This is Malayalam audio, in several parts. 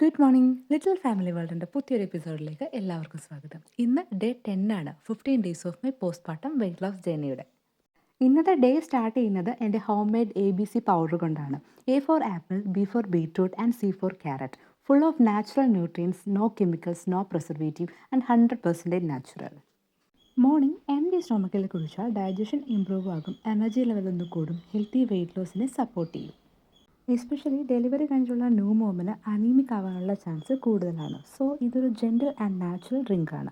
ഗുഡ് മോർണിംഗ് ലിറ്റിൽ ഫാമിലി വേൾഡിൻ്റെ പുതിയൊരു എപ്പിസോഡിലേക്ക് എല്ലാവർക്കും സ്വാഗതം. ഇന്ന് ഡേ 10 ആണ്, 15 days of my postpartum weight loss ജേർണിയുടെ. ഇന്നത്തെ ഡേ സ്റ്റാർട്ട് ചെയ്യുന്നത് എൻ്റെ ഹോം മെയ്ഡ് ABC പൗഡർ കൊണ്ടാണ്. A for apple, B for beetroot and C for carrot. Full of natural nutrients, no chemicals, no preservative and 100% natural. Morning empty സ്റ്റൊമക്കിൽ കുടിച്ചാൽ ഡൈജഷൻ ഇംപ്രൂവ് ആകും, എനർജി ലെവൽ ഒന്ന് കൂടും, ഹെൽത്തി വെയിറ്റ് ലോസിനെ സപ്പോർട്ട് ചെയ്യും. എസ്പെഷ്യലി ഡെലിവറി കഴിഞ്ഞുള്ള ന്യൂ മോമിന് അനീമിക് ആവാനുള്ള ചാൻസ് കൂടുതലാണ്. സോ ഇതൊരു ജെൻറ്റിൽ ആൻഡ് നാച്ചുറൽ ഡ്രിങ്ക് ആണ്.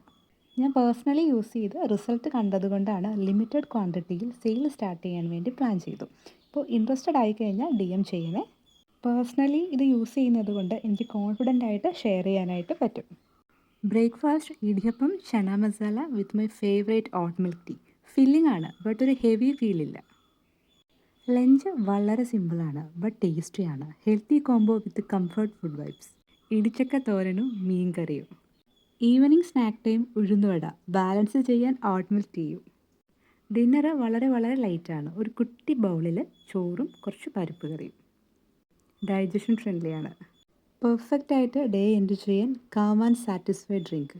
ഞാൻ പേഴ്സണലി യൂസ് ചെയ്ത് റിസൾട്ട് കണ്ടതുകൊണ്ടാണ് ലിമിറ്റഡ് ക്വാണ്ടിറ്റിയിൽ സെയിൽ സ്റ്റാർട്ട് ചെയ്യാൻ വേണ്ടി പ്ലാൻ ചെയ്തു. ഇപ്പോൾ ഇൻട്രസ്റ്റഡ് ആയിക്കഴിഞ്ഞാൽ DM ചെയ്യണേ. പേഴ്സണലി ഇത് യൂസ് ചെയ്യുന്നത് കൊണ്ട് എനിക്ക് കോൺഫിഡൻ്റ് ആയിട്ട് ഷെയർ ചെയ്യാനായിട്ട് പറ്റും. Breakfast idiyappam chana masala with my favourite oat milk tea. Filling ആണ്, ബട്ട് ഒരു ഹെവി ഫീലില്ല. ലഞ്ച് വളരെ സിമ്പിളാണ് ബട്ട് ടേസ്റ്റിയാണ്. Healthy combo with comfort food vibes. ഇടിച്ചക്ക തോരനും മീൻ കറിയും. ഈവനിങ് സ്നാക്ക് ടൈം ഉഴുന്നുവട, ബാലൻസ് ചെയ്യാൻ ഓട്ട് മിൽക്ക് ടീയും. ഡിന്നർ വളരെ വളരെ ലൈറ്റാണ്. ഒരു കുട്ടി ബൗളിൽ ചോറും കുറച്ച് പരിപ്പ് കറിയും. ഡൈജഷൻ ഫ്രണ്ട്ലിയാണ്. പെർഫെക്റ്റ് ആയിട്ട് ഡേ എൻഡ് ചെയ്യാൻ കാം ആൻഡ് സാറ്റിസ്ഫൈഡ് ഡ്രിങ്ക്.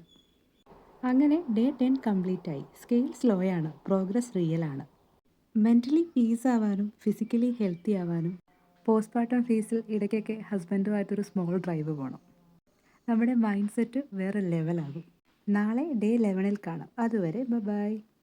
അങ്ങനെ ഡേ 10 കംപ്ലീറ്റ് ആയി. സ്കെയിൽ സ്ലോ ആണ്, പ്രോഗ്രസ് റിയൽ ആണ്. മെൻ്റലി പീസ് ആവാനും ഫിസിക്കലി ഹെൽത്തി ആവാനും പോസ്റ്റ്മോർട്ടം ഫേസിൽ ഇടയ്ക്കൊക്കെ ഹസ്ബൻഡുമായിട്ടൊരു സ്മോൾ ഡ്രൈവ് പോകണം. നമ്മുടെ മൈൻഡ് സെറ്റ് വേറെ ലെവലാകും. നാളെ ഡേ 11 കാണാം. അതുവരെ ബൈ.